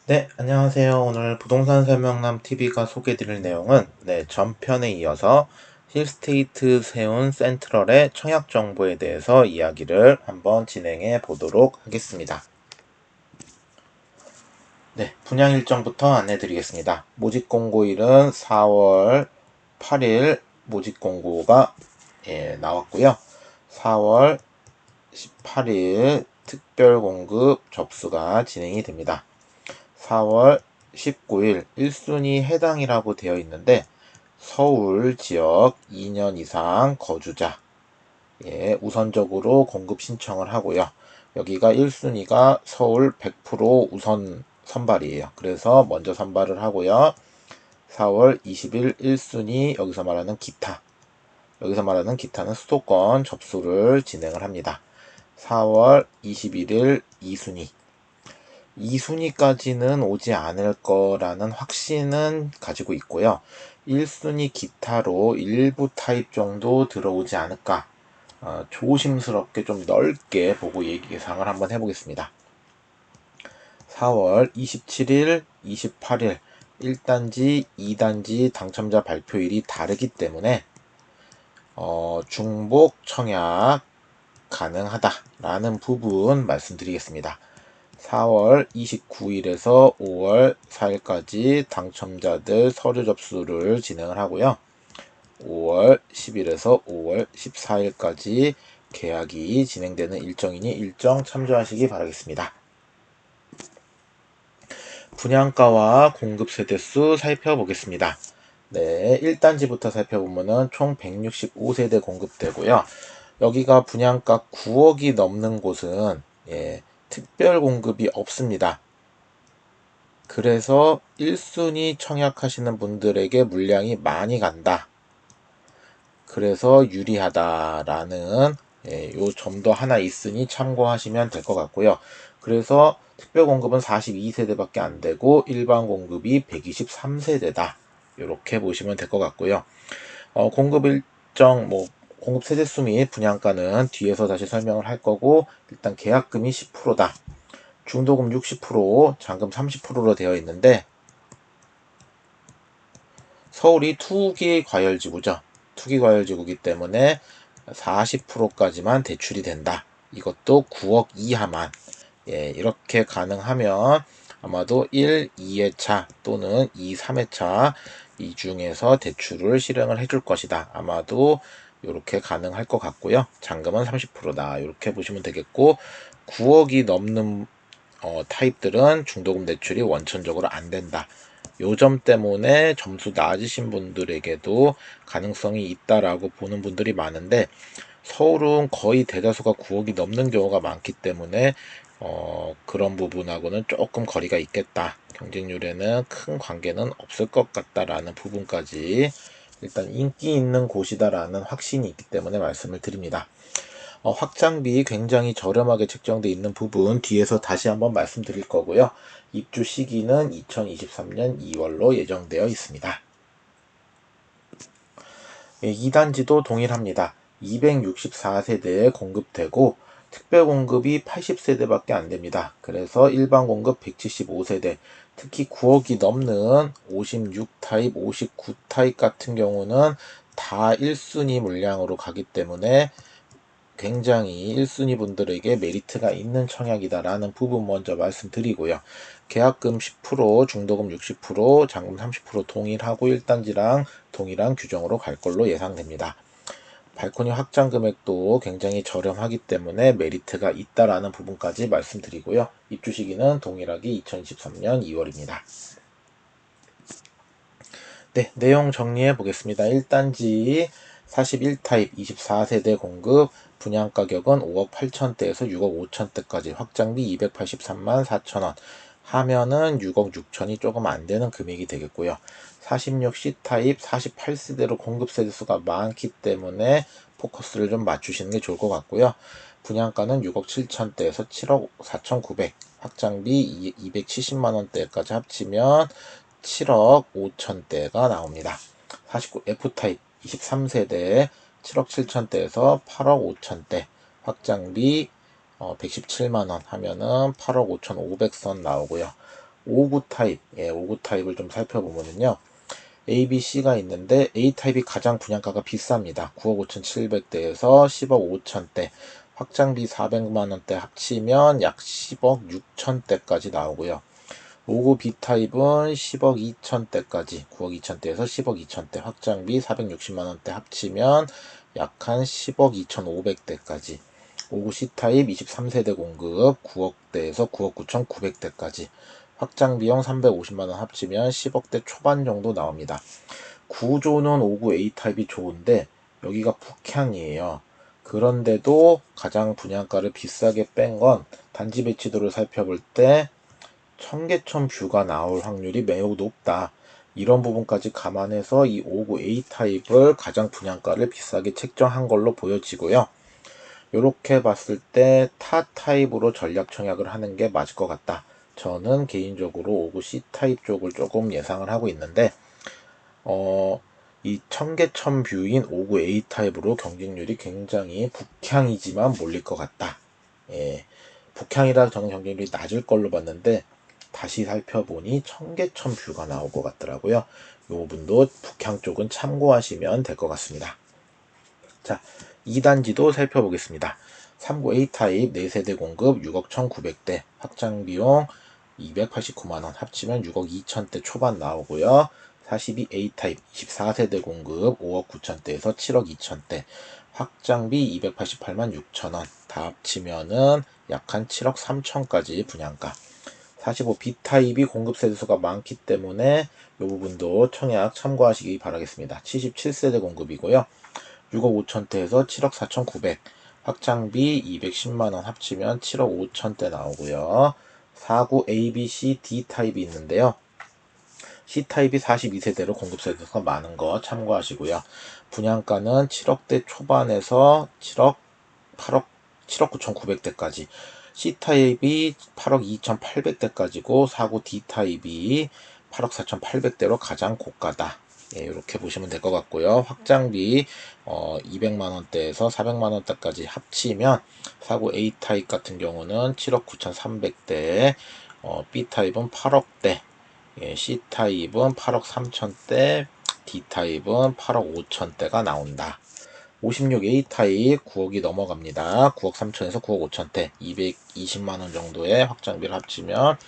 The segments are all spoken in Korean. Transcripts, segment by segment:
네, 안녕하세요. 오늘 부동산 설명남 TV가 소개드릴 내용은 전편에 이어서 힐스테이트 세운 센트럴의 청약 정보에 대해서 이야기를 한번 진행해 보도록 하겠습니다. 분양 일정부터 안내 드리겠습니다. 모집 공고일은 4월 8일 모집 공고가 나왔고요. 4월 18일 특별 공급 접수가 진행이 됩니다. 4월 19일 1순위 해당이라고 되어 있는데 서울 지역 2년 이상 거주자 우선적으로 공급 신청을 하고요. 여기가 1순위가 서울 100% 우선 선발이에요. 그래서 먼저 선발을 하고요. 4월 20일 1순위 여기서 말하는 기타는 수도권 접수를 진행을 합니다. 4월 21일 2순위까지는 오지 않을 거라는 확신은 가지고 있고요. 1순위 기타로 일부 타입 정도 들어오지 않을까, 조심스럽게 좀 넓게 보고 예상을 한번 해보겠습니다. 4월 27일, 28일 1단지, 2단지 당첨자 발표일이 다르기 때문에 중복 청약 가능하다라는 부분 말씀드리겠습니다. 4월 29일에서 5월 4일까지 당첨자들 서류 접수를 진행을 하고요. 5월 10일에서 5월 14일까지 계약이 진행되는 일정이니 일정 참조하시기 바라겠습니다. 분양가와 공급 세대수 살펴보겠습니다. 1단지부터 살펴보면 총 165세대 공급되고요. 여기가 분양가 9억이 넘는 곳은 특별 공급이 없습니다. 그래서 1순위 청약하시는 분들에게 물량이 많이 간다. 그래서 유리하다라는 요 점도 하나 있으니 참고하시면 될 것 같고요. 그래서 특별 공급은 42세대밖에 안 되고 일반 공급이 123세대다. 이렇게 보시면 될 것 같고요. 공급 일정, 공급 세대수 및 분양가는 뒤에서 다시 설명을 할 거고, 일단 계약금이 10%다. 중도금 60%, 잔금 30%로 되어 있는데, 서울이 투기 과열지구죠. 투기 과열지구이기 때문에 40%까지만 대출이 된다. 이것도 9억 이하만. 이렇게 가능하면 아마도 1, 2회차 또는 2, 3회차 이 중에서 대출을 실행을 해줄 것이다. 아마도 이렇게 가능할 것 같고요. 잔금은 30%다. 이렇게 보시면 되겠고 9억이 넘는 타입들은 중도금 대출이 원천적으로 안 된다. 요 점 때문에 점수 낮으신 분들에게도 가능성이 있다라고 보는 분들이 많은데 서울은 거의 대다수가 9억이 넘는 경우가 많기 때문에 그런 부분하고는 조금 거리가 있겠다. 경쟁률에는 큰 관계는 없을 것 같다라는 부분까지 일단 인기 있는 곳이다라는 확신이 있기 때문에 말씀을 드립니다. 확장비 굉장히 저렴하게 책정되어 있는 부분 뒤에서 다시 한번 말씀드릴 거고요. 입주 시기는 2023년 2월로 예정되어 있습니다. 2단지도 동일합니다. 264세대에 공급되고 특별 공급이 80세대밖에 안 됩니다. 그래서 일반 공급 175세대, 특히 9억이 넘는 56타입, 59타입 같은 경우는 다 1순위 물량으로 가기 때문에 굉장히 1순위 분들에게 메리트가 있는 청약이다라는 부분 먼저 말씀드리고요. 계약금 10%, 중도금 60%, 잔금 30% 동일하고 1단지랑 동일한 규정으로 갈 걸로 예상됩니다. 발코니 확장 금액도 굉장히 저렴하기 때문에 메리트가 있다라는 부분까지 말씀드리고요. 입주 시기는 동일하게 2023년 2월입니다. 내용 정리해 보겠습니다. 1단지 41타입 24세대 공급 분양가격은 5억 8천대에서 6억 5천대까지 확장비 283만 4천원 하면은 6억 6천이 조금 안되는 금액이 되겠고요. 46C타입 48세대로 공급 세대수가 많기 때문에 포커스를 좀 맞추시는 게 좋을 것 같고요. 분양가는 6억 7천대에서 7억 4천9백 확장비 270만원대까지 합치면 7억 5천대가 나옵니다. 49 F타입 23세대 7억 7천대에서 8억 5천대 확장비 117만원 하면은 8억 5천 5백선 나오고요. 5구 타입, 5구 타입을 좀 살펴보면요. A, B, C가 있는데 A 타입이 가장 분양가가 비쌉니다. 9억 5,700대에서 10억 5천대, 확장비 400만원대 합치면 약 10억 6천대까지 나오고요. 5구 B 타입은 10억 2천대까지, 9억 2천대에서 10억 2천대, 확장비 460만원대 합치면 약 한 10억 2,500대까지. 5구 C 타입 23세대 공급 9억대에서 9억 9,900대까지, 확장 비용 350만원 합치면 10억대 초반 정도 나옵니다. 구조는 5구 A 타입이 좋은데 여기가 북향이에요. 그런데도 가장 분양가를 비싸게 뺀 건 단지 배치도를 살펴볼 때 청계천 뷰가 나올 확률이 매우 높다. 이런 부분까지 감안해서 이 5구 A 타입을 가장 분양가를 비싸게 책정한 걸로 보여지고요. 이렇게 봤을 때 타 타입으로 전략 청약을 하는 게 맞을 것 같다. 저는 개인적으로 5구 C 타입 쪽을 조금 예상을 하고 있는데 이 청계천 뷰인 5구 A 타입으로 경쟁률이 굉장히 북향이지만 몰릴 것 같다. 북향이라 저는 경쟁률이 낮을 걸로 봤는데 다시 살펴보니 청계천 뷰가 나올 것 같더라고요. 이 부분도 북향 쪽은 참고하시면 될 것 같습니다. 자, 2단지도 살펴보겠습니다. 3구 A 타입 4세대 공급 6억 1,900대, 확장비용 289만원, 합치면 6억 2천대 초반 나오고요. 42 A 타입 24세대 공급 5억 9천대에서 7억 2천대, 확장비 288만 6천원, 다 합치면은 약 한 7억 3천까지 분양가. 45 B 타입이 공급 세대수가 많기 때문에 이 부분도 청약 참고하시기 바라겠습니다. 77세대 공급이고요. 6억 5천대에서 7억 4,900, 확장비 210만원 합치면 7억 5천대 나오고요. 49 A, B, C, D 타입이 있는데요. C 타입이 42세대로 공급 세대수가 많은 거 참고하시고요. 분양가는 7억대 초반에서 7억 9,900대까지, C 타입이 8억 2,800대까지고 49 D 타입이 8억 4,800대로 가장 고가다. 이렇게 보시면 될 것 같고요. 확장비 200만원대에서 400만원대까지 합치면 49 A 타입 같은 경우는 7억 9,300대, B 타입은 8억대, C 타입은 8억 3천대, D 타입은 8억 5천대가 나온다. 56A 타입 9억이 넘어갑니다. 9억 3천에서 9억 5천대, 220만원 정도의 확장비를 합치면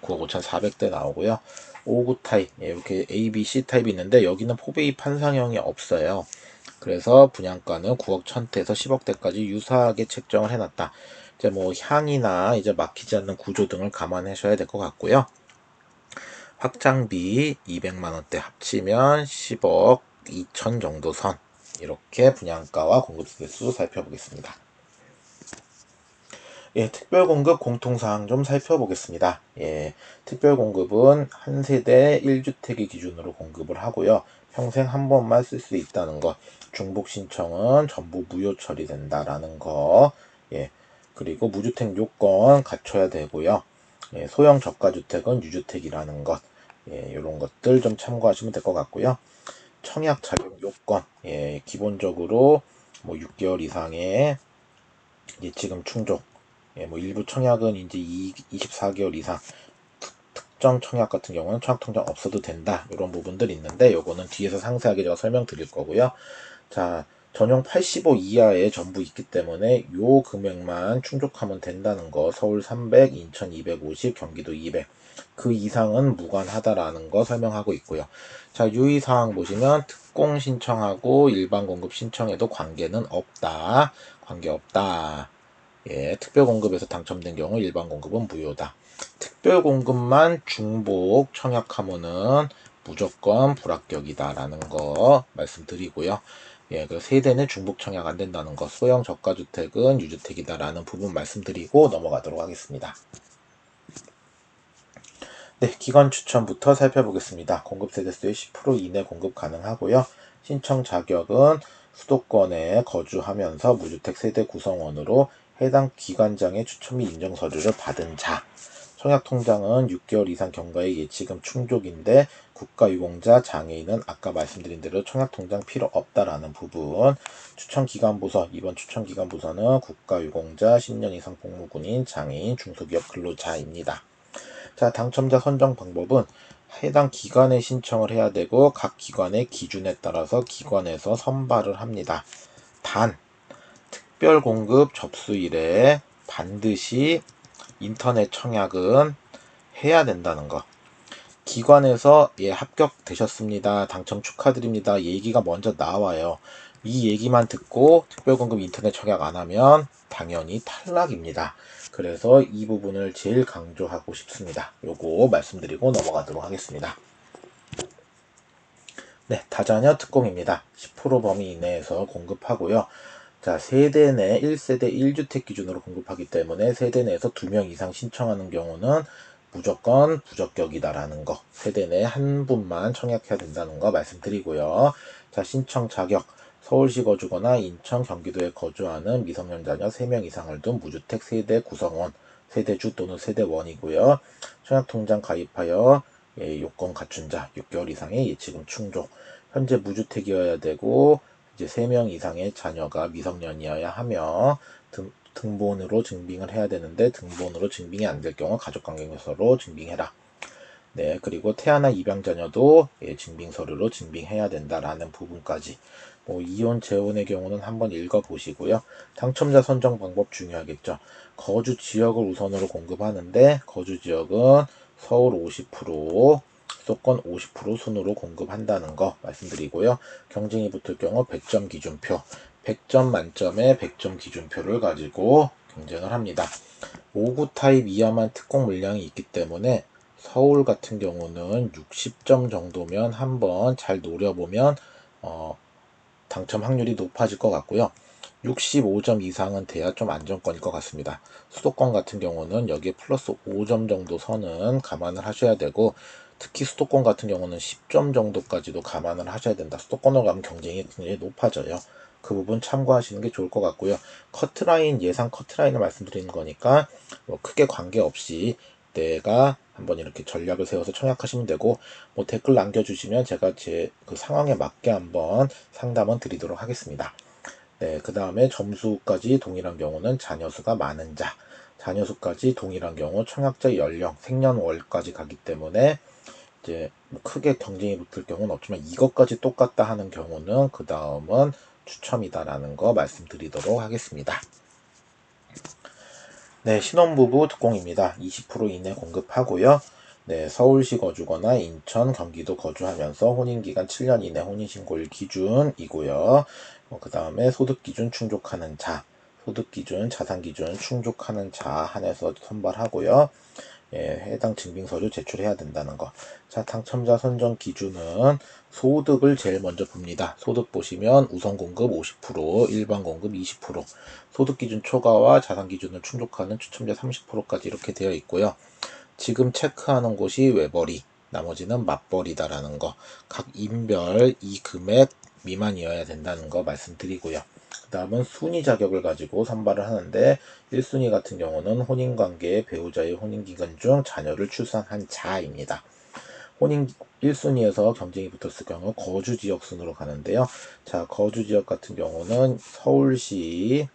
9억 5천4백대 나오고요. 59 타입, 이렇게 A, B, C 타입이 있는데 여기는 포베이 판상형이 없어요. 그래서 분양가는 9억 1천대에서 10억대까지 유사하게 책정을 해놨다. 이제 뭐 향이나 이제 막히지 않는 구조 등을 감안하셔야 될 것 같고요. 확장비 200만원대 합치면 10억 2천 정도 선. 이렇게 분양가와 공급세대수 살펴보겠습니다. 특별공급 공통사항 좀 살펴보겠습니다. 특별공급은 한 세대 1주택의 기준으로 공급을 하고요. 평생 한 번만 쓸 수 있다는 것, 중복 신청은 전부 무효 처리된다라는 거, 그리고 무주택 요건 갖춰야 되고요. 소형 저가주택은 유주택이라는 것, 이런 것들 좀 참고하시면 될 것 같고요. 청약 자격 요건, 기본적으로 뭐 6개월 이상의 예치금 충족, 뭐 일부 청약은 이제 24개월 이상, 특정 청약 같은 경우는 청약 통장 없어도 된다. 이런 부분들이 있는데 요거는 뒤에서 상세하게 제가 설명드릴 거고요. 자, 전용 85 이하에 전부 있기 때문에 요 금액만 충족하면 된다는 거. 서울 300, 인천 250, 경기도 200. 그 이상은 무관하다라는 거 설명하고 있고요. 자, 유의사항 보시면 특공 신청하고 일반 공급 신청에도 관계는 없다. 관계없다. 특별공급에서 당첨된 경우 일반 공급은 무효다. 특별공급만 중복 청약하면은 무조건 불합격이다라는 거 말씀드리고요. 그 세대는 중복 청약 안 된다는 거, 소형 저가주택은 유주택이다라는 부분 말씀드리고 넘어가도록 하겠습니다. 기간 추천부터 살펴보겠습니다. 공급 세대수의 10% 이내 공급 가능하고요. 신청 자격은 수도권에 거주하면서 무주택 세대 구성원으로 해당 기관장의 추천 및 인정 서류를 받은 자. 청약 통장은 6개월 이상 경과의 예치금 충족인데 국가유공자, 장애인은 아까 말씀드린 대로 청약 통장 필요 없다라는 부분. 추천기간부서, 이번 추천기간부서는 국가유공자, 10년 이상 복무군인, 장애인, 중소기업 근로자입니다. 자, 당첨자 선정 방법은 해당 기관에 신청을 해야 되고 각 기관의 기준에 따라서 기관에서 선발을 합니다. 단, 특별 공급 접수일에 반드시 인터넷 청약은 해야 된다는 거. 기관에서 예, 합격되셨습니다. 당첨 축하드립니다. 얘기가 먼저 나와요. 이 얘기만 듣고 특별공급 인터넷 청약 안 하면 당연히 탈락입니다. 그래서 이 부분을 제일 강조하고 싶습니다. 요거 말씀드리고 넘어가도록 하겠습니다. 네, 다자녀 특공입니다. 10% 범위 이내에서 공급하고요. 자, 세대 내 1세대 1주택 기준으로 공급하기 때문에 세대 내에서 2명 이상 신청하는 경우는 무조건 부적격이다라는 거. 세대 내 한 분만 청약해야 된다는 거 말씀드리고요. 자, 신청 자격. 서울시 거주거나 인천, 경기도에 거주하는 미성년 자녀 3명 이상을 둔 무주택 세대 구성원, 세대주 또는 세대원이고요. 청약통장 가입하여 요건 갖춘 자, 6개월 이상의 예치금 충족. 현재 무주택이어야 되고 이제 3명 이상의 자녀가 미성년이어야 하며 등본으로 증빙을 해야 되는데 등본으로 증빙이 안 될 경우 가족관계서로 증빙해라. 네, 그리고 태아나 입양 자녀도 증빙 서류로 증빙해야 된다라는 부분까지. 이혼, 재혼의 경우는 한번 읽어보시고요. 당첨자 선정 방법 중요하겠죠. 거주 지역을 우선으로 공급하는데 거주 지역은 서울 50%, 수도권 50% 순으로 공급한다는 거 말씀드리고요. 경쟁이 붙을 경우 100점 기준표, 100점 만점에 100점 기준표를 가지고 경쟁을 합니다. 5구 타입 이하만 특공 물량이 있기 때문에 서울 같은 경우는 60점 정도면 한번 잘 노려보면 당첨 확률이 높아질 것 같고요. 65점 이상은 돼야 좀 안정권일 것 같습니다. 수도권 같은 경우는 여기에 플러스 5점 정도 선은 감안을 하셔야 되고 특히 수도권 같은 경우는 10점 정도까지도 감안을 하셔야 된다. 수도권으로 가면 경쟁이 굉장히 높아져요. 그 부분 참고하시는 게 좋을 것 같고요. 커트라인, 예상 커트라인을 말씀드리는 거니까 크게 관계없이 내가 한번 이렇게 전략을 세워서 청약하시면 되고 댓글 남겨주시면 제가 제 그 상황에 맞게 한번 상담은 드리도록 하겠습니다. 네, 그 다음에 점수까지 동일한 경우는 자녀수가 많은 자, 자녀수까지 동일한 경우 청약자 연령, 생년월까지 가기 때문에 이제 크게 경쟁이 붙을 경우는 없지만 이것까지 똑같다 하는 경우는 그 다음은 추첨이다라는 거 말씀드리도록 하겠습니다. 네, 신혼부부 특공입니다. 20% 이내 공급하고요. 네, 서울시 거주거나 인천, 경기도 거주하면서 혼인기간 7년 이내 혼인신고일 기준이고요. 그 다음에 소득기준 충족하는 자, 소득기준, 자산기준 충족하는 자 한해서 선발하고요. 해당 증빙서류 제출해야 된다는 거. 자, 당첨자 선정 기준은 소득을 제일 먼저 봅니다. 소득 보시면 우선 공급 50%, 일반 공급 20%, 소득 기준 초과와 자산 기준을 충족하는 추첨자 30%까지 이렇게 되어 있고요. 지금 체크하는 곳이 외벌이, 나머지는 맞벌이다라는 거. 각 인별 이 금액 미만이어야 된다는 거 말씀드리고요. 그 다음은 순위 자격을 가지고 선발을 하는데 1순위 같은 경우는 혼인관계의 배우자의 혼인기간 중 자녀를 출산한 자입니다. 혼인 1순위에서 경쟁이 붙었을 경우 거주지역 순으로 가는데요. 자, 거주지역 같은 경우는 서울시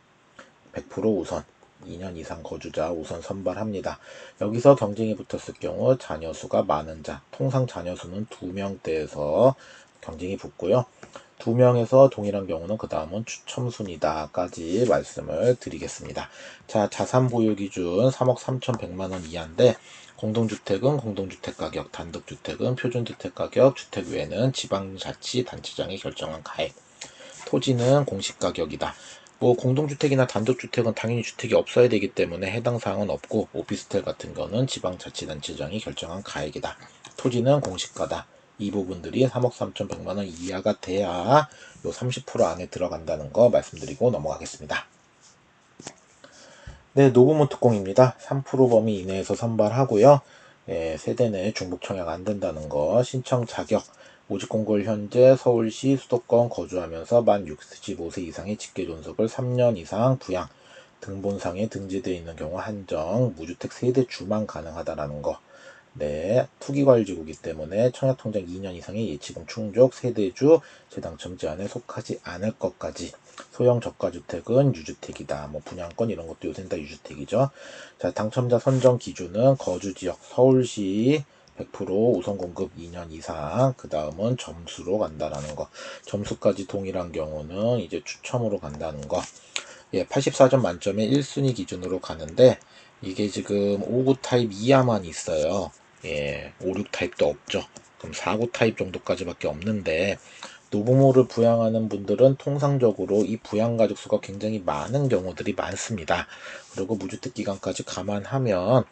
100% 우선 2년 이상 거주자 우선 선발합니다. 여기서 경쟁이 붙었을 경우 자녀수가 많은 자, 통상 자녀수는 2명대에서 경쟁이 붙고요. 2명에서 동일한 경우는 그 다음은 추첨순이다까지 말씀을 드리겠습니다. 자, 자산 보유 기준 3억 3,100만원 이하인데 공동주택은 공동주택가격, 단독주택은 표준주택가격, 주택 외에는 지방자치단체장이 결정한 가액, 토지는 공시가격이다. 공동주택이나 단독주택은 당연히 주택이 없어야 되기 때문에 해당 사항은 없고 오피스텔 같은 거는 지방자치단체장이 결정한 가액이다. 토지는 공시가다. 이 부분들이 3억 3,100만원 이하가 돼야 요 30% 안에 들어간다는 거 말씀드리고 넘어가겠습니다. 네, 노부모 특공입니다. 3% 범위 이내에서 선발하고요. 세대 내 중복 청약 안 된다는 거, 신청 자격, 모집 공고일 현재 서울시 수도권 거주하면서 만 65세 이상의 직계 존속을 3년 이상 부양, 등본상에 등재되어 있는 경우 한정, 무주택 세대주만 가능하다라는 거. 네, 투기과열지구이기 때문에 청약통장 2년 이상의 예치금 충족, 세대주, 재당첨 제한에 속하지 않을 것까지. 소형 저가주택은 유주택이다. 뭐 분양권 이런 것도 요새는 다 유주택이죠. 자, 당첨자 선정 기준은 거주지역 서울시 100% 우선 공급 2년 이상, 그 다음은 점수로 간다라는 거. 점수까지 동일한 경우는 이제 추첨으로 간다는 거. 예, 84점 만점에 1순위 기준으로 가는데, 이게 지금 5구 타입 이하만 있어요. 예, 5, 6 타입도 없죠. 그럼 4구 타입 정도까지밖에 없는데, 노부모를 부양하는 분들은 통상적으로 이 부양 가족 수가 굉장히 많은 경우들이 많습니다. 그리고 무주택 기간까지 감안하면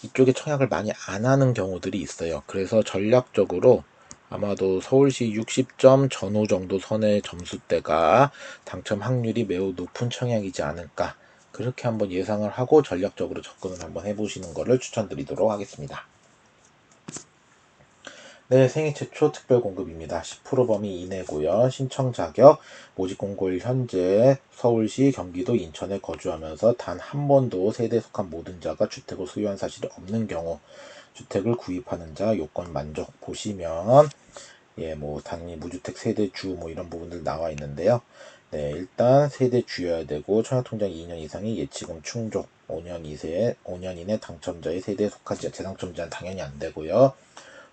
이쪽에 청약을 많이 안 하는 경우들이 있어요. 그래서 전략적으로 아마도 서울시 60점 전후 정도 선의 점수대가 당첨 확률이 매우 높은 청약이지 않을까, 그렇게 한번 예상을 하고 전략적으로 접근을 한번 해보시는 것을 추천드리도록 하겠습니다. 네, 생애 최초 특별 공급입니다. 10% 범위 이내고요. 신청 자격, 모집 공고일 현재 서울시, 경기도, 인천에 거주하면서 단 한 번도 세대에 속한 모든 자가 주택을 소유한 사실이 없는 경우, 주택을 구입하는 자 요건 만족 보시면, 예, 뭐 당연히 무주택 세대주 뭐 이런 부분들 나와 있는데요. 네, 일단 세대주여야 되고 청약통장 2년 이상의 예치금 충족, 5년 이내 당첨자의 세대에 속하지, 재당첨자는 당연히 안 되고요.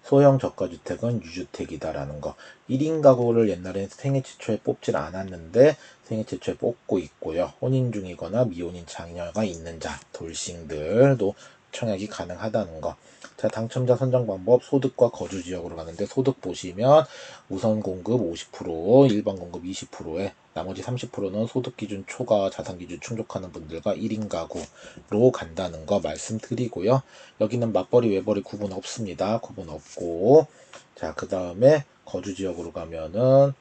소형 저가주택은 유주택이다라는 거. 1인 가구를 옛날엔 생애 최초에 뽑질 않았는데 생애 최초에 뽑고 있고요. 혼인 중이거나 미혼인 자녀가 있는 자, 돌싱들도 청약이 가능하다는 거. 자, 당첨자 선정 방법, 소득과 거주 지역으로 가는데, 소득 보시면 우선 공급 50%, 일반 공급 20%에 나머지 30%는 소득 기준 초과 자산 기준 충족하는 분들과 1인 가구로 간다는 거 말씀드리고요. 여기는 맞벌이 외벌이 구분 없습니다. 구분 없고, 자, 그 다음에 거주 지역으로 가면은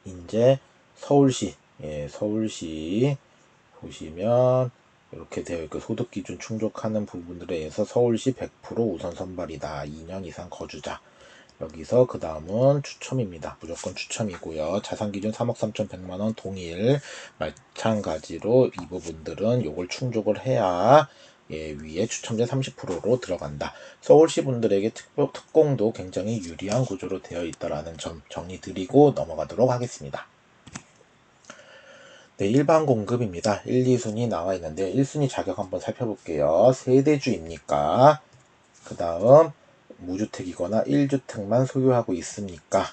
이제 서울시, 예, 서울시 보시면 이렇게 되어 있고, 소득 기준 충족하는 부분들에 의해서 서울시 100% 우선 선발이다. 2년 이상 거주자. 여기서 그 다음은 추첨입니다. 무조건 추첨이고요. 자산 기준 3억 3,100만원 동일. 마찬가지로 이 부분들은 요걸 충족을 해야, 예, 위에 추첨제 30%로 들어간다. 서울시 분들에게 특공도 굉장히 유리한 구조로 되어 있다라는 점 정리 드리고 넘어가도록 하겠습니다. 네, 일반 공급입니다. 1, 2순위 나와 있는데 1순위 자격 한번 살펴볼게요. 세대주입니까? 그 다음 무주택이거나 1주택만 소유하고 있습니까?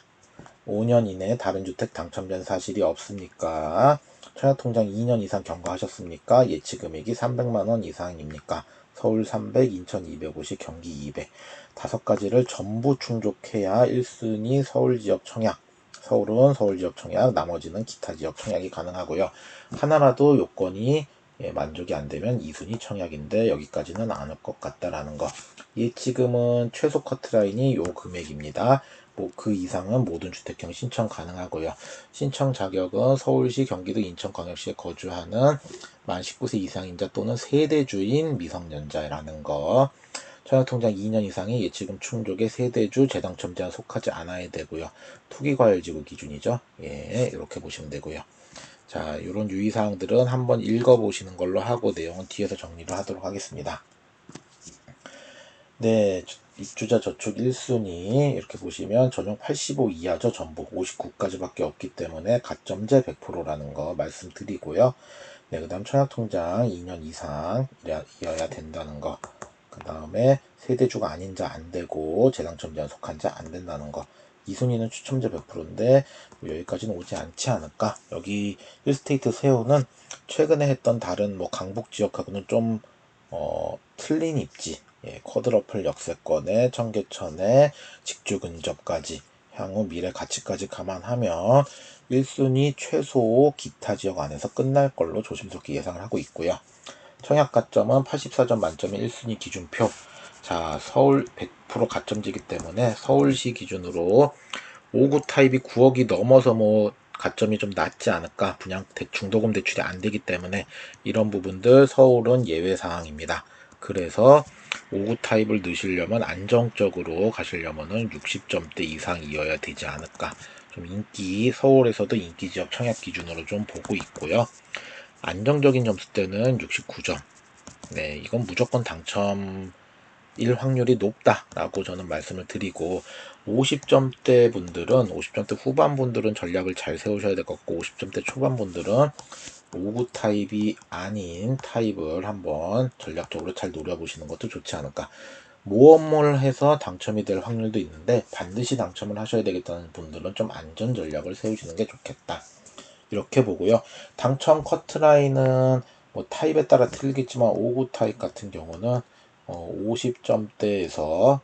5년 이내에 다른 주택 당첨된 사실이 없습니까? 청약통장 2년 이상 경과하셨습니까? 예치금액이 300만원 이상입니까? 서울 300, 인천 250, 경기 200. 다섯 가지를 전부 충족해야 1순위 서울지역 청약, 서울은 서울지역 청약, 나머지는 기타 지역 청약이 가능하고요. 하나라도 요건이, 예, 만족이 안 되면 2순위 청약인데 여기까지는 안 올 것 같다라는 거. 예치금은 최소 커트라인이 요 금액입니다. 뭐 그 이상은 모든 주택형 신청 가능하고요. 신청 자격은 서울시, 경기도, 인천광역시에 거주하는 만 19세 이상인자 또는 세대주인 미성년자라는 거. 청약통장 2년 이상의 예치금 충족의 세대주, 재당첨 제한 속하지 않아야 되고요. 투기과열지구 기준이죠. 예, 이렇게 보시면 되고요. 자, 이런 유의사항들은 한번 읽어보시는 걸로 하고 내용은 뒤에서 정리를 하도록 하겠습니다. 네, 입주자 저축 1순위 이렇게 보시면 전용 85 이하죠. 전부 59까지밖에 없기 때문에 가점제 100%라는 거 말씀드리고요. 네, 그 다음 청약통장 2년 이상이어야 된다는 거. 그 다음에 세대주가 아닌 자 안 되고 재당첨 제한 속한 자 안 된다는 거. 2순위는 추첨제 100%인데 여기까지는 오지 않지 않을까. 여기 1스테이트 세우는 최근에 했던 다른 뭐 강북 지역하고는 좀 틀린 입지. 예, 쿼드러플 역세권에 청계천에 직주 근접까지 향후 미래 가치까지 감안하면 1순위 최소 기타 지역 안에서 끝날 걸로 조심스럽게 예상을 하고 있고요. 청약 가점은 84점 만점의 1순위 기준표. 자, 서울 100% 가점제이기 때문에 서울시 기준으로 5구 타입이 9억이 넘어서 뭐 가점이 좀 낮지 않을까. 분양 중도금 대출이 안 되기 때문에 이런 부분들 서울은 예외 사항입니다. 그래서 5구 타입을 넣으시려면 안정적으로 가시려면은 60점대 이상이어야 되지 않을까. 좀 서울에서도 인기 지역 청약 기준으로 좀 보고 있고요. 안정적인 점수대는 69점. 네, 이건 무조건 당첨 일 확률이 높다라고 저는 말씀을 드리고 50점대 분들은 50점대 후반 분들은 전략을 잘 세우셔야 될 것 같고 50점대 초반 분들은 5구 타입이 아닌 타입을 한번 전략적으로 잘 노려보시는 것도 좋지 않을까. 모험을 해서 당첨이 될 확률도 있는데 반드시 당첨을 하셔야 되겠다는 분들은 좀 안전 전략을 세우시는 게 좋겠다. 이렇게 보고요. 당첨 커트라인은 뭐 타입에 따라 틀리겠지만 5구 타입 같은 경우는 50점대에서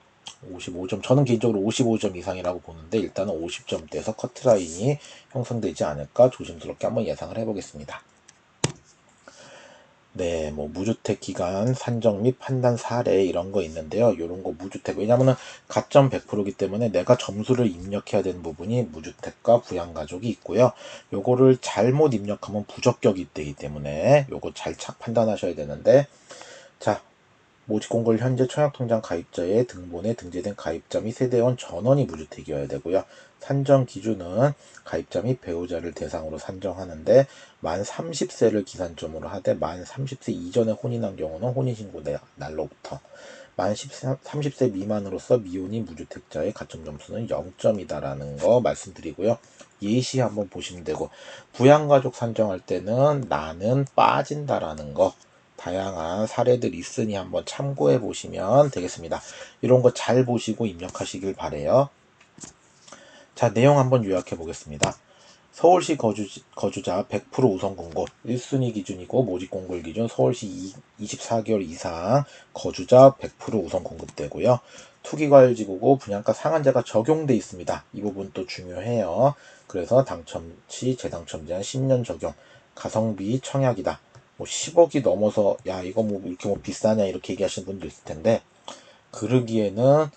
55점, 저는 개인적으로 55점 이상이라고 보는데 일단은 50점대에서 커트라인이 형성되지 않을까 조심스럽게 한번 예상을 해보겠습니다. 네, 뭐 무주택 기간 산정 및 판단 사례 이런 거 있는데요. 이런 거 무주택, 왜냐면은 가점 100%이기 때문에 내가 점수를 입력해야 되는 부분이 무주택과 부양가족이 있고요. 요거를 잘못 입력하면 부적격이 되기 때문에 요거 잘 판단하셔야 되는데, 자, 모집공고일 현재 청약통장 가입자의 등본에 등재된 가입자 및 세대원 전원이 무주택이어야 되고요. 산정 기준은 가입자 및 배우자를 대상으로 산정하는데 만 30세를 기산점으로 하되 만 30세 이전에 혼인한 경우는 혼인신고 날로부터 만 30세 미만으로서 미혼인 무주택자의 가점 점수는 0점이다라는 거 말씀드리고요. 예시 한번 보시면 되고 부양가족 산정할 때는 나는 빠진다라는 거 다양한 사례들 있으니 한번 참고해 보시면 되겠습니다. 이런 거 잘 보시고 입력하시길 바래요. 자, 내용 한번 요약해 보겠습니다. 서울시 거주자 100% 우선 공고 1순위 기준이고 모집 공고일 기준 서울시 24개월 이상 거주자 100% 우선 공급되고요. 투기과열지구고 분양가 상한제가 적용돼 있습니다. 이 부분 또 중요해요. 그래서 당첨 시 재당첨 제한 10년 적용, 가성비 청약이다. 뭐 10억이 넘어서 야 이거 뭐 이렇게 뭐 비싸냐 이렇게 얘기하시는 분도 있을 텐데 그러기에는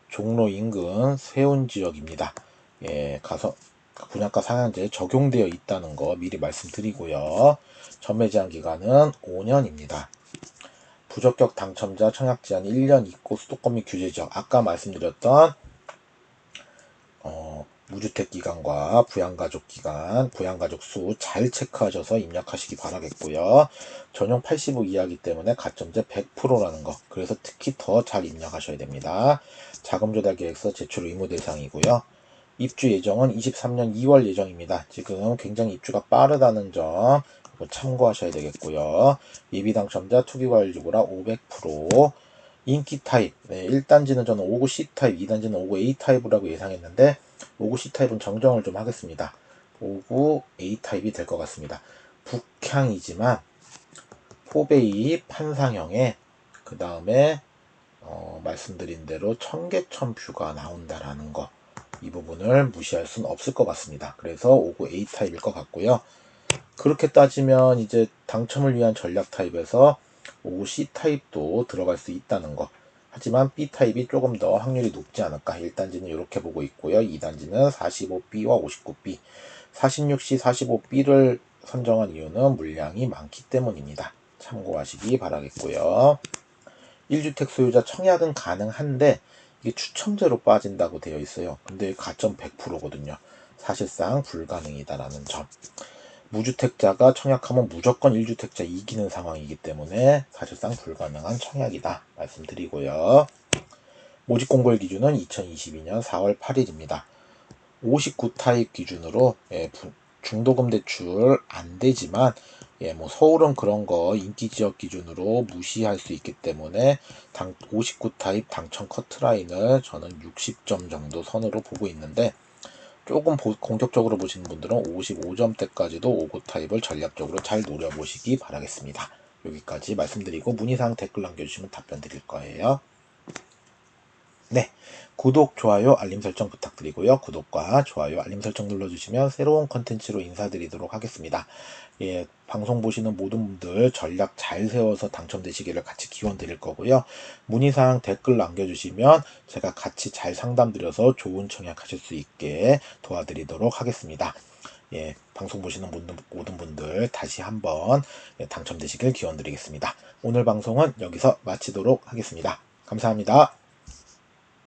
종로 인근 세운 지역입니다. 예, 가서 분양가 상한제 적용되어 있다는 거 미리 말씀드리고요. 전매 제한 기간은 5년입니다. 부적격 당첨자 청약 제한 1년 있고 수도권 및 규제 지역 아까 말씀드렸던 무주택 기간과 부양가족 기간, 부양가족 수 잘 체크하셔서 입력하시기 바라겠고요. 전용 85 이하이기 때문에 가점제 100%라는 거. 그래서 특히 더 잘 입력하셔야 됩니다. 자금 조달 계획서 제출 의무 대상이고요. 입주 예정은 23년 2월 예정입니다. 지금 굉장히 입주가 빠르다는 점 참고하셔야 되겠고요. 예비 당첨자 투기과열지구라 500%. 인기 타입, 네, 1단지는 저는 59 C타입, 2단지는 59 A타입이라고 예상했는데 59 C타입은 정정을 좀 하겠습니다. 59 A타입이 될 것 같습니다. 북향이지만 포베이 판상형에 그 다음에 말씀드린 대로 청계천뷰가 나온다라는 거, 이 부분을 무시할 수는 없을 것 같습니다. 그래서 59 A타입일 것 같고요. 그렇게 따지면 이제 당첨을 위한 전략 타입에서 59 C타입도 들어갈 수 있다는 거. 하지만 B타입이 조금 더 확률이 높지 않을까. 1단지는 이렇게 보고 있고요. 2단지는 45B와 59B. 46C, 45B를 선정한 이유는 물량이 많기 때문입니다. 참고하시기 바라겠고요. 1주택 소유자 청약은 가능한데 이게 추첨제로 빠진다고 되어 있어요. 근데 가점 100%거든요. 사실상 불가능이다라는 점. 무주택자가 청약하면 무조건 1주택자 이기는 상황이기 때문에 사실상 불가능한 청약이다 말씀드리고요. 모집 공고일 기준은 2022년 4월 8일입니다. 59 타입 기준으로 중도금 대출 안 되지만 뭐 서울은 그런 거 인기 지역 기준으로 무시할 수 있기 때문에 59 타입 당첨 커트라인을 저는 60점 정도 선으로 보고 있는데 조금 공격적으로 보시는 분들은 55점대까지도 59 타입을 전략적으로 잘 노려보시기 바라겠습니다. 여기까지 말씀드리고 문의사항 댓글 남겨주시면 답변 드릴 거예요. 네, 구독, 좋아요, 알림 설정 부탁드리고요. 구독과 좋아요, 알림 설정 눌러주시면 새로운 컨텐츠로 인사드리도록 하겠습니다. 예, 방송 보시는 모든 분들 전략 잘 세워서 당첨되시기를 같이 기원 드릴 거고요. 문의사항 댓글 남겨주시면 제가 같이 잘 상담드려서 좋은 청약하실 수 있게 도와드리도록 하겠습니다. 예, 방송 보시는 모든 분들 다시 한번 당첨되시길 기원 드리겠습니다. 오늘 방송은 여기서 마치도록 하겠습니다. 감사합니다.